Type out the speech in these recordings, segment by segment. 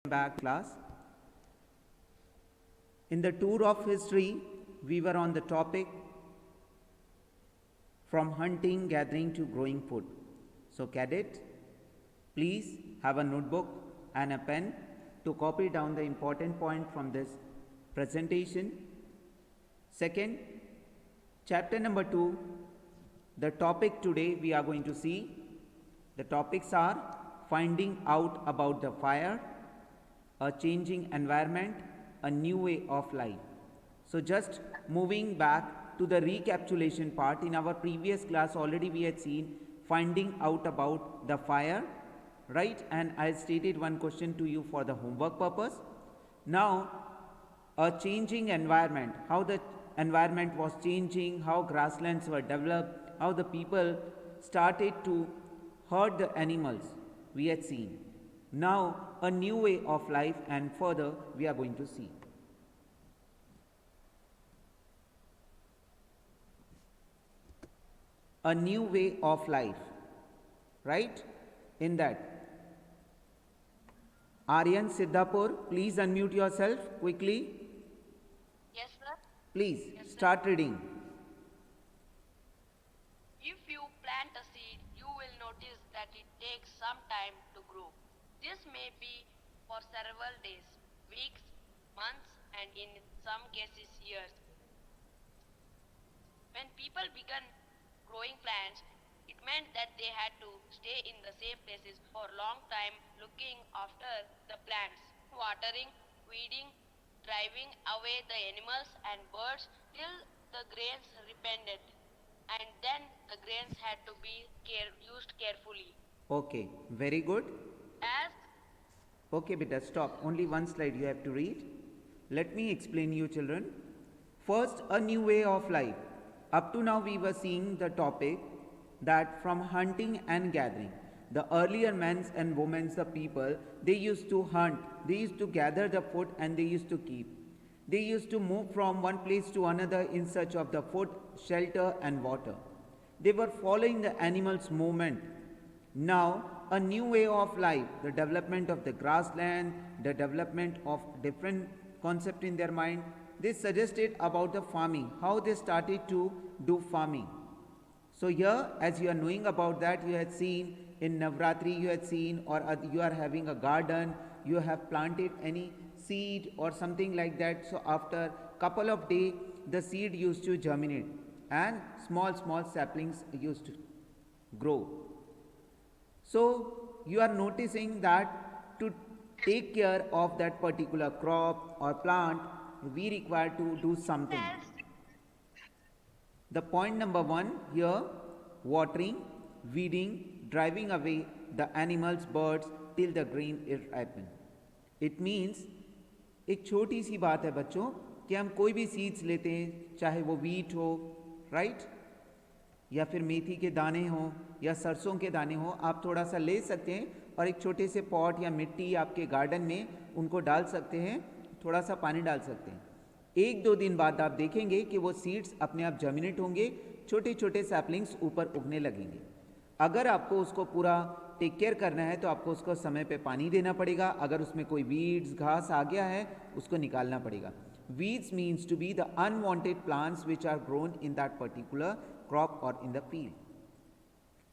back class. In the tour of history, we were on the topic from hunting, gathering to growing food. So cadet, please have a notebook and a pen to copy down the important point from this presentation. Second, chapter number 2, the topic today we are going to see. The topics are finding out about the fire, a changing environment, a new way of life. So just moving back to the recapitulation part, in our previous class already we had seen finding out about the fire, right? And I stated one question to you for the homework purpose. Now, a changing environment, how the environment was changing, how grasslands were developed, how the people started to hurt the animals, we had seen. Now, a new way of life, and further we are going to see. A new way of life, right? In that. Aryan Siddhapur, please unmute yourself quickly. Yes, sir. Please Yes, start reading. If you plant a seed, you will notice that it takes some time to grow. This may be for several days, weeks, months, and in some cases years. When people began growing plants, it meant that they had to stay in the same places for a long time looking after the plants, watering, weeding, driving away the animals and birds till the grains ripened, and then the grains had to be used carefully. Okay, very good. As Okay, beta, stop. Only one slide you have to read. Let me explain you, children. First, a new way of life. Up to now, we were seeing the topic that from hunting and gathering. The earlier men and women, the people, they used to hunt, they used to gather the food and they used to keep. They used to move from one place to another in search of the food, shelter, and water. They were following the animals' movement. Now, a new way of life, the development of the grassland, the development of different concept in their mind, they suggested about the farming, how they started to do farming. So here, as you are knowing about that, you had seen in Navratri, you had seen, or you are having a garden, you have planted any seed or something like that. So after couple of days, the seed used to germinate and small saplings used to grow. So you are noticing that to take care of that particular crop or plant, we require to do something. The point number 1 here, watering, weeding, driving away the animals, birds till the grain is ripened. It means एक छोटी सी बात है बच्चों कि हम कोई भी seeds लेते हैं, चाहे वो वीट हो, राइट, या फिर मेथी के दाने हो या सरसों के दाने हो, आप थोड़ा सा ले सकते हैं और एक छोटे से पॉट या मिट्टी आपके गार्डन में उनको डाल सकते हैं, थोड़ा सा पानी डाल सकते हैं. 1-2 दिन बाद आप देखेंगे कि वो सीड्स अपने आप जर्मिनेट होंगे, छोटे छोटे सैपलिंग्स ऊपर उगने लगेंगे. अगर आपको उसको पूरा टेक केयर करना है तो आपको उसको समय पे पानी देना पड़ेगा. अगर उसमें कोई वीड्स घास आ गया है उसको निकालना पड़ेगा. Weeds means to be the unwanted plants which are grown in that particular crop और इन द फील्ड.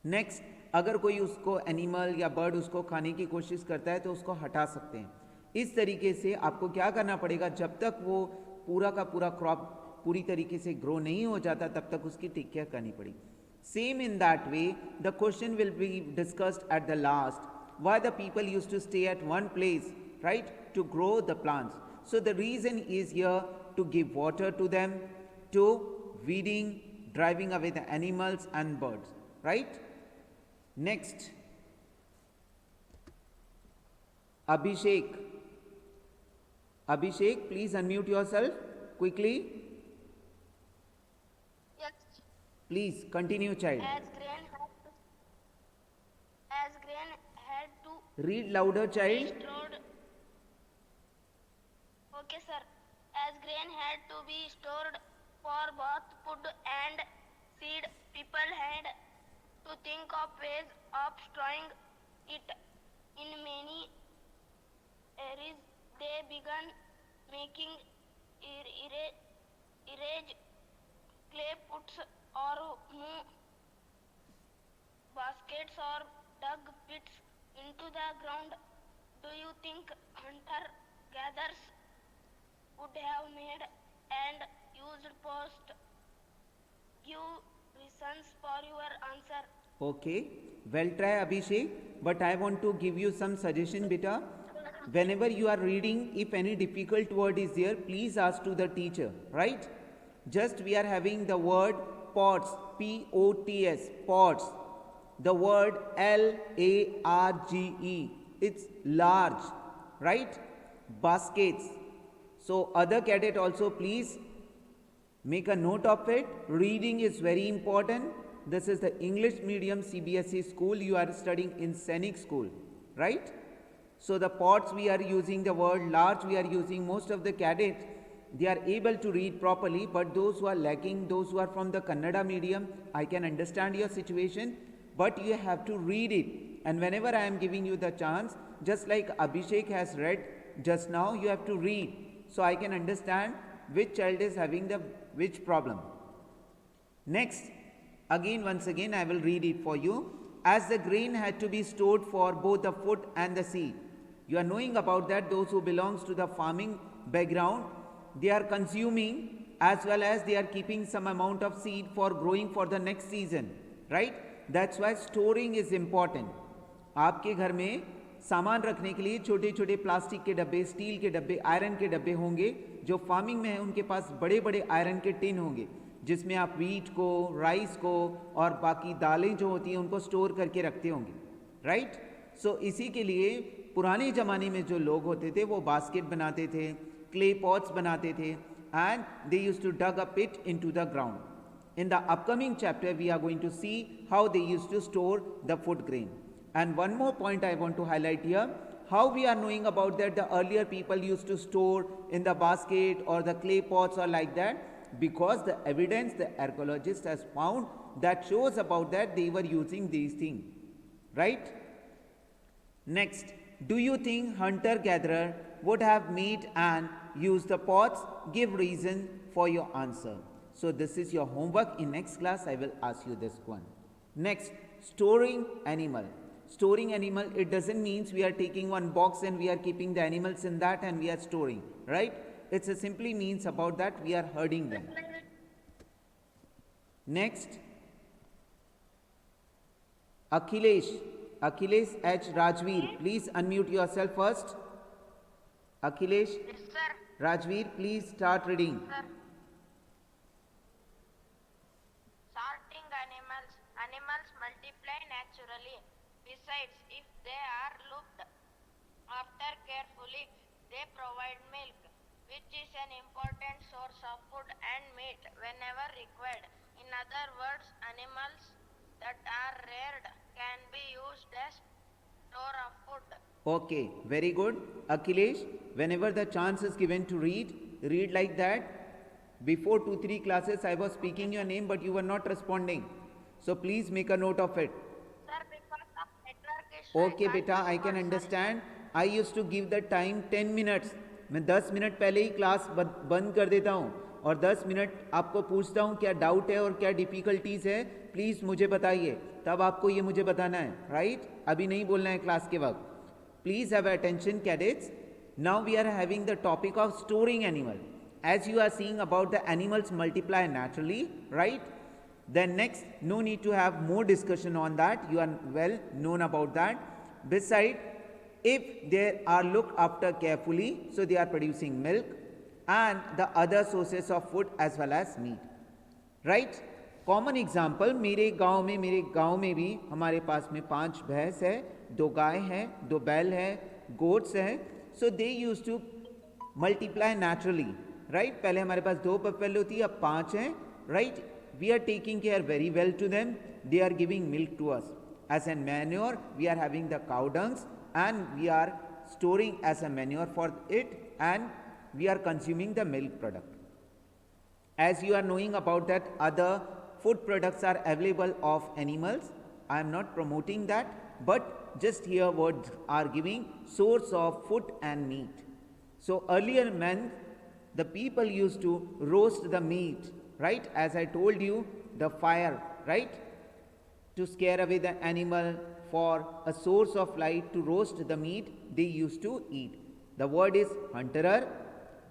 नेक्स्ट, अगर कोई उसको एनिमल या बर्ड उसको खाने की कोशिश करता है तो उसको हटा सकते हैं. इस तरीके से आपको क्या करना पड़ेगा, जब तक वो पूरा का पूरा क्रॉप पूरी तरीके से ग्रो नहीं हो जाता तब तक उसकी टेक केयर करनी पड़ेगी. Same in that way, the question will be discussed at the last. Why the people used to stay at one place, right, to grow the plants. So the reason is here to give water to them, to weeding, driving away the animals and birds, right. Next, Abhishek. Abhishek, please unmute yourself quickly. Please continue, child. As grain had to Read louder, be child. stored. Okay, sir. As grain had to be stored for both food and seed, people had to think of ways of storing it in many Aries, they began making erase clay puts or move baskets or dug pits into the ground. Do you think hunter gatherers would have made and used post? Give reasons for your answer. Okay, well try Abhishek, but I want to give you some suggestion beta. Whenever you are reading, if any difficult word is there, please ask to the teacher, right? Just we are having the word pots, P-O-T-S, pots. The word L-A-R-G-E, it's large, right? Baskets. So other cadet also please make a note of it. Reading is very important. This is the English medium CBSE school. You are studying in Scenic school, right? So the pots we are using the word large, we are using most of the cadets. They are able to read properly, but those who are lacking, those who are from the Kannada medium, I can understand your situation, but you have to read it. And whenever I am giving you the chance, just like Abhishek has read just now, you have to read. So I can understand which child is having the which problem. Next, once again I will read it for you. As the grain had to be stored for both the food and the seed. You are knowing about that. Those who belongs to the farming background, they are consuming as well as they are keeping some amount of seed for growing for the next season, right? That's why storing is important. आपके घर में सामान रखने के लिए छोटे छोटे plastic के डब्बे, स्टील के डब्बे, आयरन के डब्बे होंगे. जो फार्मिंग में है उनके पास बड़े बड़े आयरन के टिन होंगे जिसमें आप वीट को, राइस को और बाकी दालें जो होती हैं उनको स्टोर करके रखते होंगे, राइट? सो इसी के लिए पुराने ज़माने में जो लोग होते थे वो बास्केट बनाते थे, क्ले पॉट्स बनाते थे, and they used to dug a pit into the ground. In the upcoming chapter, we are going to see how they used to store the food grain. And one more point I want to highlight here, how we are knowing about that the earlier people used to store in the basket or the clay pots or like that, because the evidence the archaeologist has found that shows about that they were using these things, right? Next, do you think hunter-gatherer would have made and used the pots? Give reason for your answer. So this is your homework. In next class, I will ask you this one. Next, storing animal. Storing animal, it doesn't mean we are taking one box and we are keeping the animals in that and we are storing, right? It simply means about that we are herding them. Next, Akhilesh H. Rajveer, please unmute yourself first. Akhilesh, Yes, sir. Rajveer, please start reading. Sir. Sorting animals. Animals multiply naturally. Besides, if they are looked after carefully, they provide milk, which is an important source of food and meat whenever required. In other words, animals that are reared can be used as store of food. Okay, very good. Akhilesh, whenever the chance is given to read, read like that. Before 2-3 classes, I was speaking your name, but you were not responding. So please make a note of it. Sir, because of network issue, Okay, beta, I can understand. I used to give the time 10 minutes. मैं 10 minute पहले ही class बंद कर देता हूँ और 10 minute आपको पूछता हूँ क्या डाउट है और क्या डिफ़िकल्टीज़ है, प्लीज़ मुझे बताइए, तब आपको ये मुझे बताना है, राइट? अभी नहीं बोलना है क्लास के वक्त. Please have attention, cadets. Now we are having the topic of storing animal. As you are seeing about the animals multiply naturally, right? Then next, no need to have more discussion on that. You are well known about that. Beside, if they are looked after carefully, so they are producing milk and the other sources of food as well as meat, right? Common example, मेरे गांव में भी हमारे पास में 5 भैंस है, 2 गाय हैं, 2 बैल है, गोट्स हैं. So they use to multiply naturally, right? पहले हमारे पास 2 बफेलो थी, अब 5 हैं, right? We are taking care very well to them. They are giving milk to us as an manure. We are having the cow dungs and we are storing as a manure for it and we are consuming the milk product. As you are knowing about that other food products are available of animals, I am not promoting that, but just here words are giving source of food and meat. So earlier men, the people used to roast the meat, right? As I told you, the fire, right? To scare away the animal for a source of light to roast the meat they used to eat. The word is hunterer,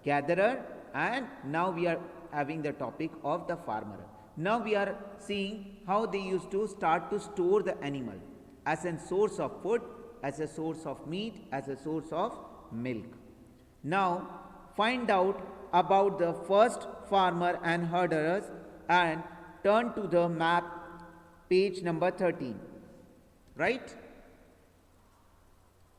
gatherer, and now we are having the topic of the farmer. Now we are seeing how they used to start to store the animal as a source of food, as a source of meat, as a source of milk. Now find out about the first farmer and herders and turn to the map, page number 13. Right?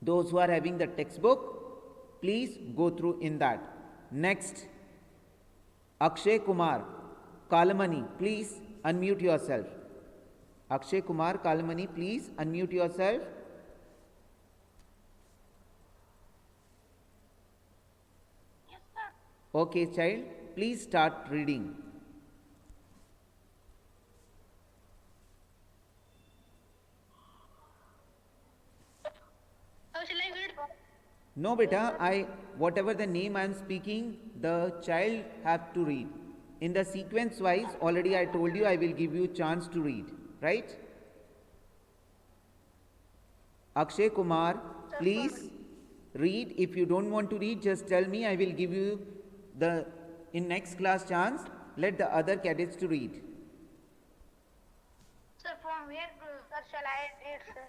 Those who are having the textbook, please go through in that. Next, Akshay Kumar Kalamani, please unmute yourself. Akshay Kumar Kalamani, please unmute yourself. Yes, sir. Okay, child, please start reading. How shall I read? No, beta, whatever the name I am speaking, the child have to read. In the sequence wise, already I told you I will give you chance to read, right? Akshay Kumar, please read. If you don't want to read, just tell me. I will give you the in next class chance. Let the other cadets to read. Sir, from where, sir, shall I read, sir?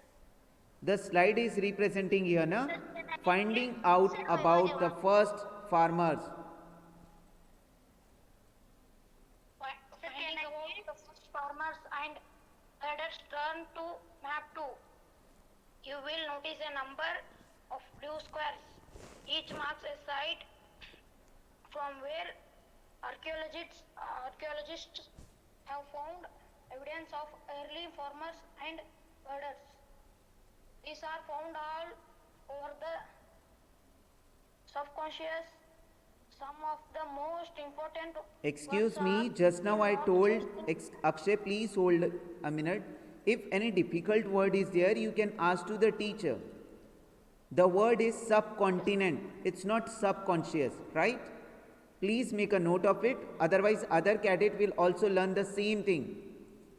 The slide is representing here, na? Finding out about the first farmers. Finding about the first farmers and herders, turn to map 2. You will notice a number of blue squares. Each marks a site from where archaeologists have found evidence of early farmers and herders. These are found all over the subconscious. Some of the most important Excuse ones me, are just now I not told just Akshay, please hold a minute. If any difficult word is there, you can ask to the teacher. The word is subcontinent, it's not subconscious, right? Please make a note of it, otherwise other cadet will also learn the same thing.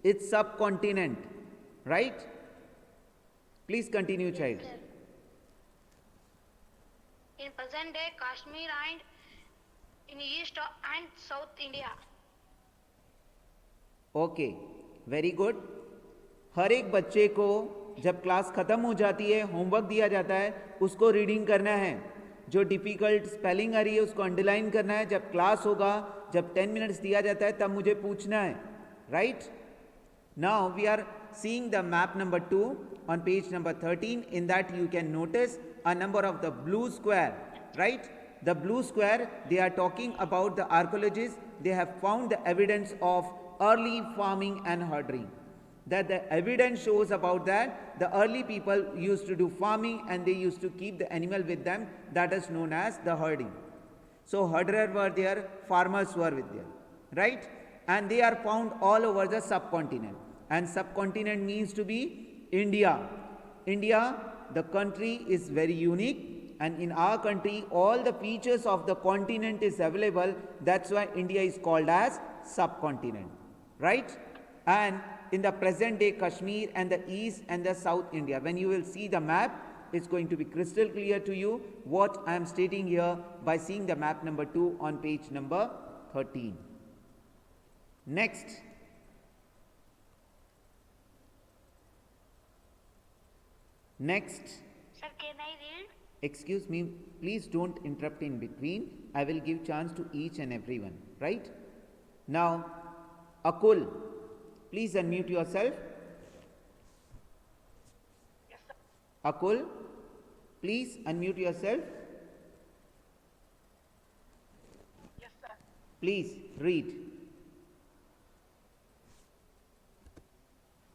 It's subcontinent, right? Please continue, child. in present day Kashmir and in East and South India. Okay, very good. हर एक बच्चे को जब class ख़त्म हो जाती है, homework दिया जाता है, उसको रीडिंग करना है. जो डिफ़िकल्ट स्पेलिंग आ रही है उसको अंडरलाइन करना है. जब क्लास होगा, जब 10 मिनट्स दिया जाता है, तब मुझे पूछना है. Right? Now we are seeing the map number 2 on page number 13. In that you can notice a number of the blue square, right? The blue square, they are talking about the archaeologists. They have found the evidence of early farming and herding. That the evidence shows about that the early people used to do farming and they used to keep the animal with them. That is known as the herding. So herder were there, farmers were with there, right? And they are found all over the subcontinent. And subcontinent means to be India. India, the country is very unique, and in our country all the features of the continent is available. That's why India is called as subcontinent, right? And in the present day Kashmir and the East and the South India, when you will see the map, it's going to be crystal clear to you what I am stating here by seeing the map number 2 on page number 13. Next. Next. Sir, can I read? Excuse me, please don't interrupt in between. I will give chance to each and everyone, right? Now, Akul, please unmute yourself. Yes, sir. Akul, please unmute yourself. Yes, sir. Please read.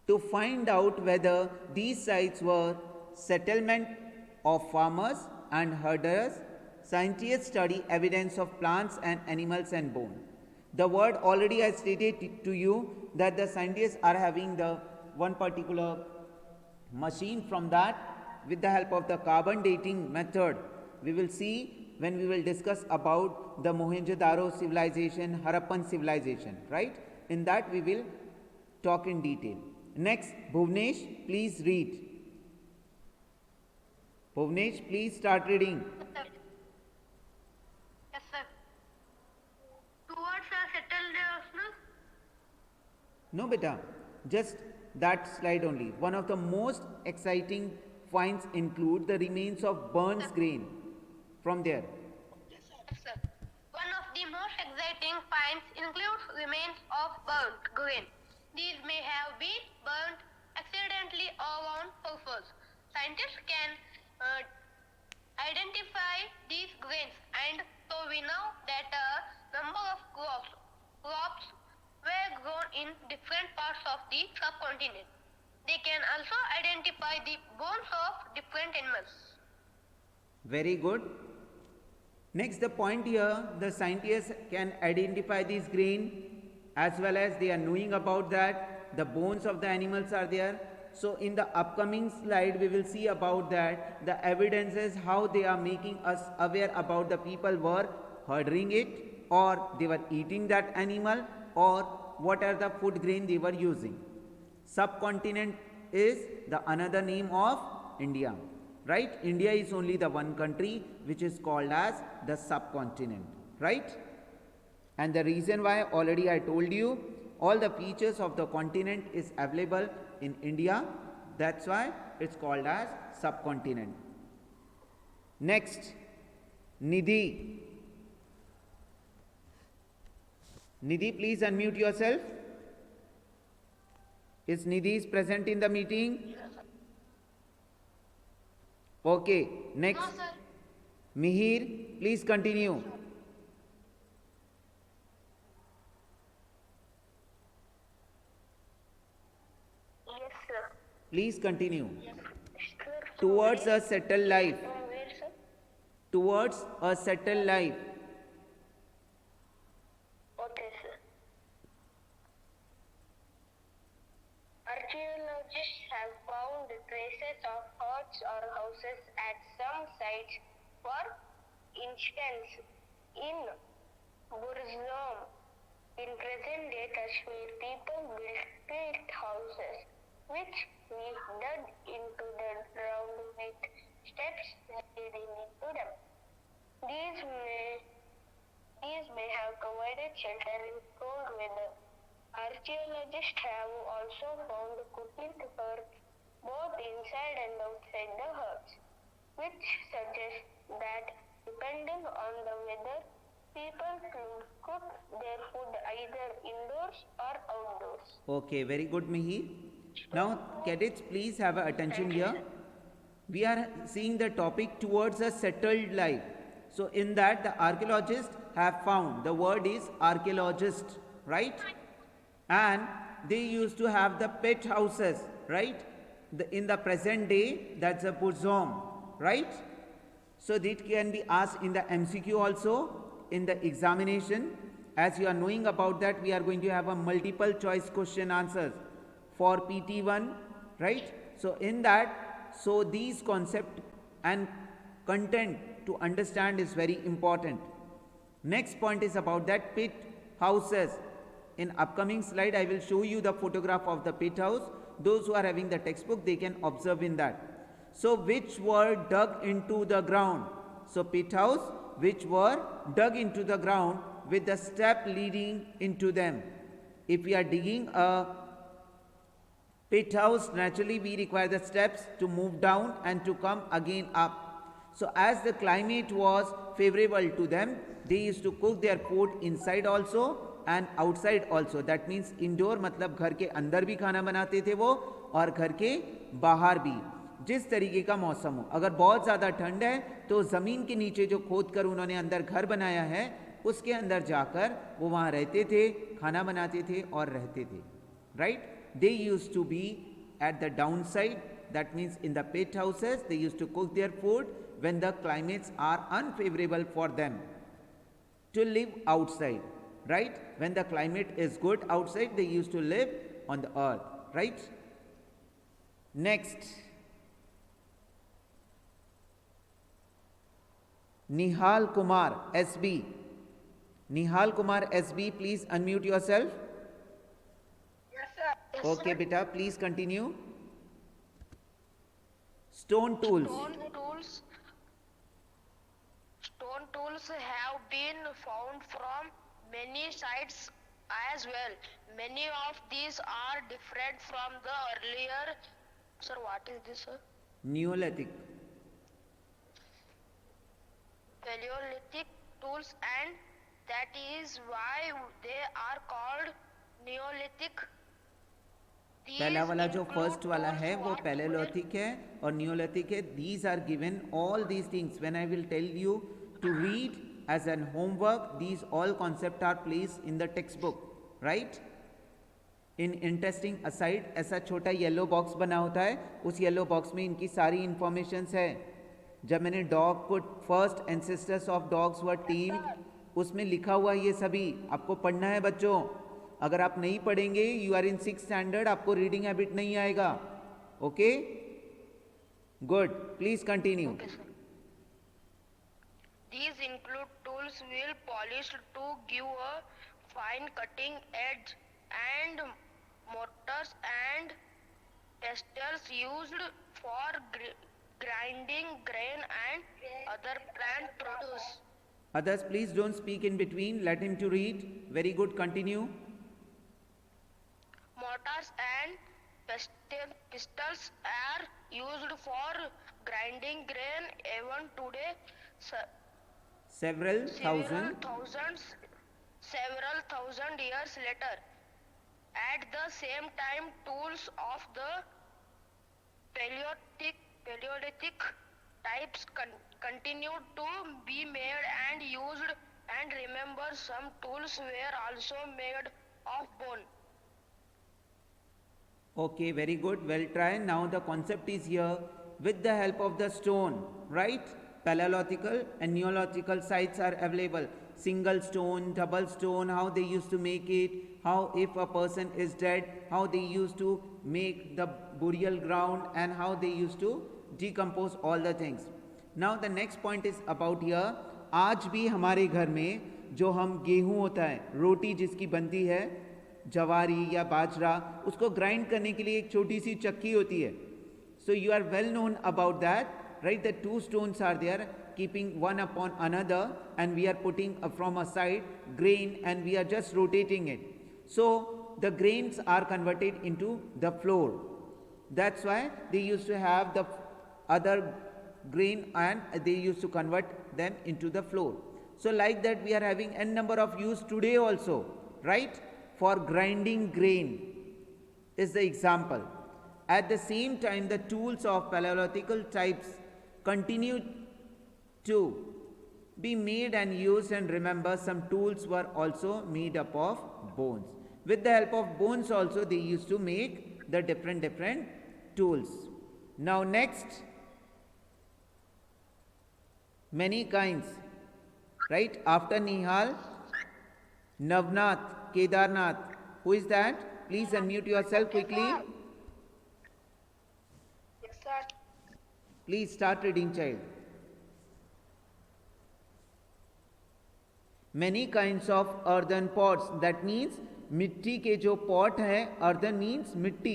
To find out whether these sites were settlement of farmers and herders, scientists study evidence of plants and animals and bone. The word already I stated to you that the scientists are having the one particular machine. From that, with the help of the carbon dating method, we will see when we will discuss about the Mohenjo-daro civilization, Harappan civilization, right? In that we will talk in detail. Next, Bhuvnesh, please read. Bhuvnesh, please start reading. Yes, sir. Towards a settled national. No, beta, just that slide only. One of the most exciting finds include the remains of burnt grain from there. Yes, sir. One of the most exciting finds includes remains of burnt grain. These may have been burnt accidentally or on purpose. Scientists can identify these grains, and so we know that a number of crops were grown in different parts of the subcontinent. They can also identify the bones of different animals. Very good. Next, the point here, the scientists can identify these grain as well as they are knowing about that. The bones of the animals are there. So, in the upcoming slide, we will see about that, the evidences how they are making us aware about the people were herding it, or they were eating that animal, or what are the food grain they were using. Subcontinent is the another name of India, right? India is only the one country which is called as the subcontinent, right? And the reason why already I told you, all the features of the continent is available in India. That's why it's called as subcontinent. Next, Nidhi. Nidhi, please unmute yourself. Is Nidhi is present in the meeting? Okay, next. No, sir. Mihir, please continue. Yes, sir. Please continue. Sir, Towards a settled life. where, sir? Towards a settled life. Okay, sir. Archaeologists have found traces of huts or houses at some sites. For instance, in Burzum, in present-day Kashmir, people built peat houses, which we dug into the ground with steps leading into them. These may have provided shelter in cold weather. Archaeologists have also found cooking hearths both inside and outside the huts, which suggests that depending on the weather, people could cook their food either indoors or outdoors. Okay, very good, Mihir. Now, cadets, please have attention here. We are seeing the topic towards a settled life. So, in that, the archaeologists have found, the word is archaeologist, right? And they used to have the pet houses, right? In the present day, that's a Burzum, right? So, that can be asked in the MCQ also, in the examination. As you are knowing about that, we are going to have a multiple choice question answers for PT1, right? So, in that, so these concept and content to understand is very important. Next point is about that pit houses. In upcoming slide, I will show you the photograph of the pit house. Those who are having the textbook, they can observe in that. So, which were dug into the ground? So, pit house which were dug into the ground with the step leading into them. If we are digging a pit house, naturally we require the steps to move down and to come again up. So, as the climate was favorable to them, they used to cook their food inside also and outside also. That means indoor मतलब घर के अंदर भी खाना बनाते थे वो और घर के बाहर भी, जिस तरीके का मौसम हो. अगर बहुत ज़्यादा ठंड है तो ज़मीन के नीचे जो खोद कर उन्होंने अंदर घर बनाया है उसके अंदर जाकर वो वहाँ रहते थे, खाना बनाते थे और रहते थे, right? They used to be at the downside, that means in the pit houses they used to cook their food when the climates are unfavorable for them to live outside, right? When the climate is good outside, they used to live on the earth, right? Next, Nihal Kumar, SB. Nihal Kumar, SB, please unmute yourself. Yes, sir. Yes, Okay, beta, please continue. Stone tools. Stone tools have been found from many sites as well. Many of these are different from the earlier. Sir, what is this, sir? Neolithic. Paleolithic tools, and that is why they are called Neolithic. पहला वाला जो include first वाला tools है वो what palaeolithic है और neolithic है. These are given all these things when I will tell you to read as an homework. These all concept are place in the text book, right. In interesting aside, ऐसा छोटा yellow box बना होता है, उस yellow box में इनकी सारी informations है. जब मैंने डॉग को first ancestors of dogs were tilled, उसमें लिखा हुआ ये सभी आपको पढ़ना है बच्चों. अगर आप नहीं पढ़ेंगे, you are in 6th standard, आपको रीडिंग हैबिट नहीं आएगा. Okay, good, please continue. Okay, sir. These include tools well polished to give a fine cutting edge, and mortars and pestles used for grinding grain and other plant produce. Others, please don't speak in between. Let him to read. Very good, continue. Mortars and pistols are used for grinding grain even today. Several thousand. Several thousand years later. At the same time, tools of the Paleolithic types continued to be made and used, and remember, some tools were also made of bone. Okay, very good, well tried. Now the concept is here with the help of the stone, right? Paleolithical and Neolithical sites are available. Single stone, double stone, how they used to make it, how if a person is dead, how they used to make the burial ground, and how they used to decompose all the things. Now the next point is about here. आज भी हमारे घर में जो हम गेहूं होता है, रोटी जिसकी बनती है, जवारी या बाजरा, उसको ग्राइंड करने के लिए एक छोटी सी चक्की होती है. So you are well known about that, right. The two stones are there keeping one upon another, and we are putting from a side grain and we are just rotating it. So the grains are converted into the flour. That's why they used to have the other grain and they used to convert them into the flour. So like that we are having n number of use today also, right? For grinding grain is the example. At the same time, the tools of Paleolithical types continue to be made and used, and remember, some tools were also made up of bones. With the help of bones also they used to make the different tools. Now next, many kinds, right? After Nihal, Navnath, Kedarnath. Who is that? Please unmute yourself quickly. Yes, sir. Please start reading, child. Many kinds of earthen pots, that means मिट्टी के जो pot है, earthen means मिट्टी,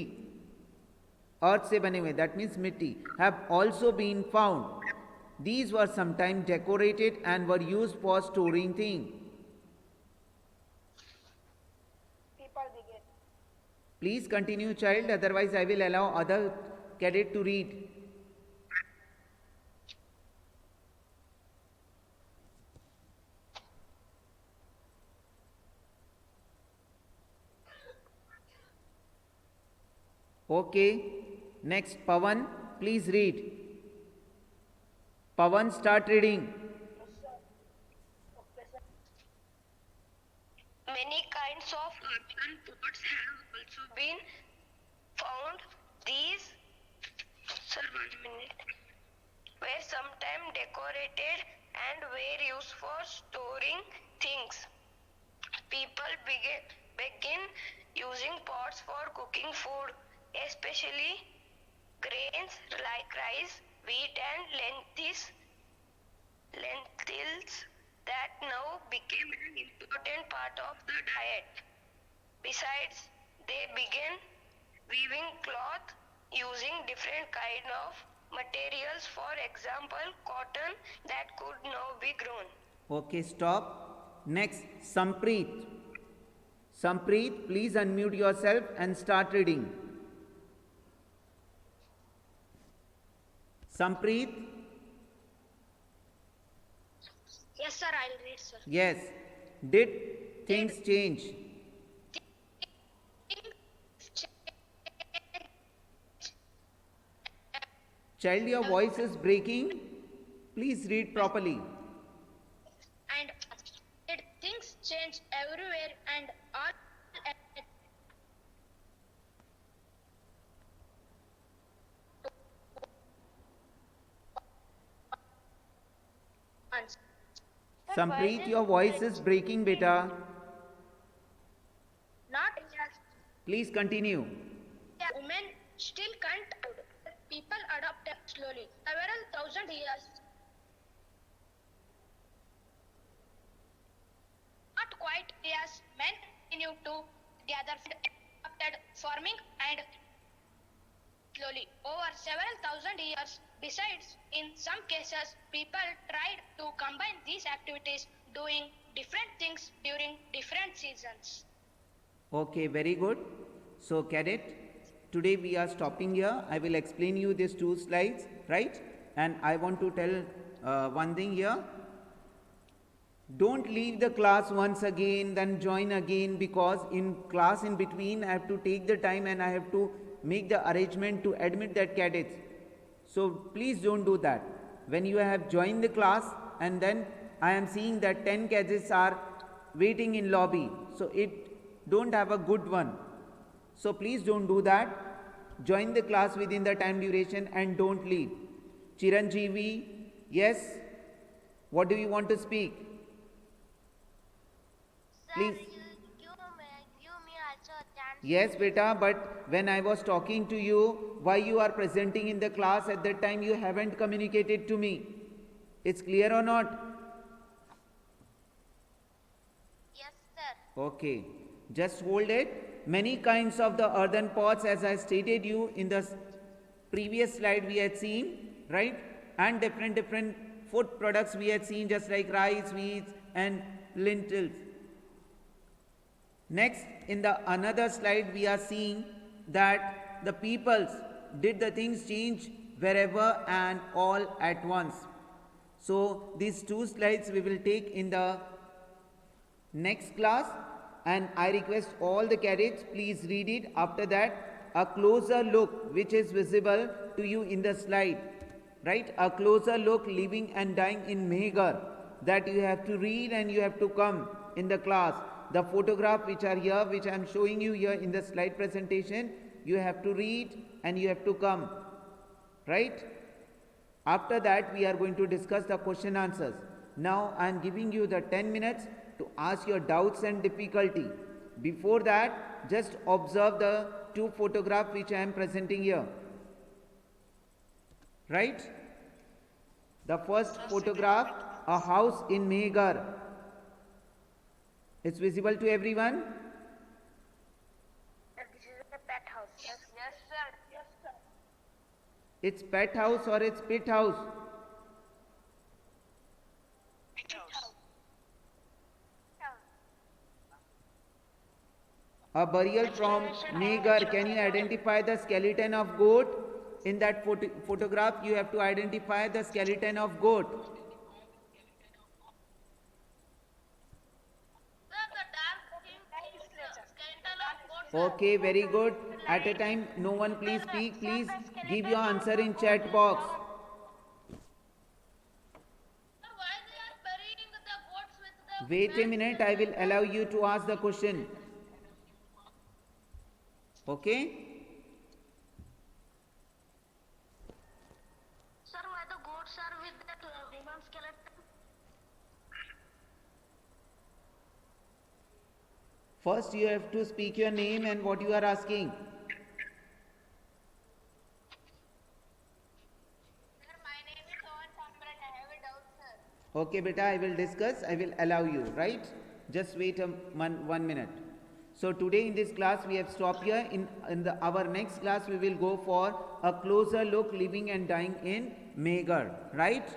earth से बने हुए, that means मिट्टी, have also been found. These were sometimes decorated and were used for storing things. People begin. Please continue, child, otherwise I will allow other cadet to read. Okay, next Pawan, please read. Pawan, start reading. Many kinds of earthen pots have also been found. These, sir, 1 minute, were sometimes decorated and were used for storing things. People begin using pots for cooking food, especially is wheat and lentils that now became an important part of the diet. Besides, they began weaving cloth using different kind of materials, for example, cotton that could now be grown. Okay, stop. Next, Sampreet. Sampreet, please unmute yourself and start reading. Sampreet? Yes, sir, I'll read, sir. Yes. Did things change? Child, your voice is breaking. Please read properly. And did things change everywhere and all at once? Sampreet, your voice is breaking, beta. Not just Please continue. women still can't. People adopted slowly. Several thousand years. Not quite as men continued to gather food, adopted farming and slowly over several thousand years. Besides, in some cases, people tried to combine these activities, doing different things during different seasons. Okay, very good. So, cadet, today we are stopping here. I will explain you these two slides, right? And I want to tell one thing here. Don't leave the class once again, then join again, because in class in between I have to take the time and I have to make the arrangement to admit that cadets. So please don't do that. When you have joined the class and then I am seeing that 10 cadets are waiting in lobby, so it don't have a good one. So please don't do that. Join the class within the time duration and don't leave. Chiranjeevi, yes? What do you want to speak? Sir, Please. give me also a chance. Yes, beta, but when I was talking to you, why you are presenting in the class at that time, you haven't communicated to me. It's clear or not? Yes, sir. Okay, just hold it. Many kinds of the earthen pots, as I stated you in the previous slide we had seen, right? And different food products we had seen, just like rice, wheat and lentils. Next, in the another slide we are seeing that the peoples did the things change wherever and all at once. So these two slides we will take in the next class, and I request all the cadets please read it. After that, a closer look which is visible to you in the slide, right? A closer look living and dying in Mehergarh, that you have to read and you have to come in the class. The photograph which are here, which I am showing you here in the slide presentation, you have to read and you have to come, right? After that, we are going to discuss the question answers. Now I am giving you the 10 minutes to ask your doubts and difficulty. Before that, just observe the two photographs which I am presenting here, right? The first photograph, a house in Mehergarh. It's visible to everyone? This is a pet house. Yes, sir. Yes, sir. It's pet house or it's pit house? A burial from Mehergarh. Can you identify the skeleton of goat? In that photograph, you have to identify the skeleton of goat. Okay, very good. At a time, no one please speak. Please give your answer in chat box. Wait a minute, I will allow you to ask the question. Okay? Sir, why the goats are with that human skeleton? First, you have to speak your name and what you are asking. Okay, beta, I will discuss. I will allow you, right? Just wait one minute. So today in this class we have stopped here. Our next class we will go for a closer look living and dying in Meghar, right?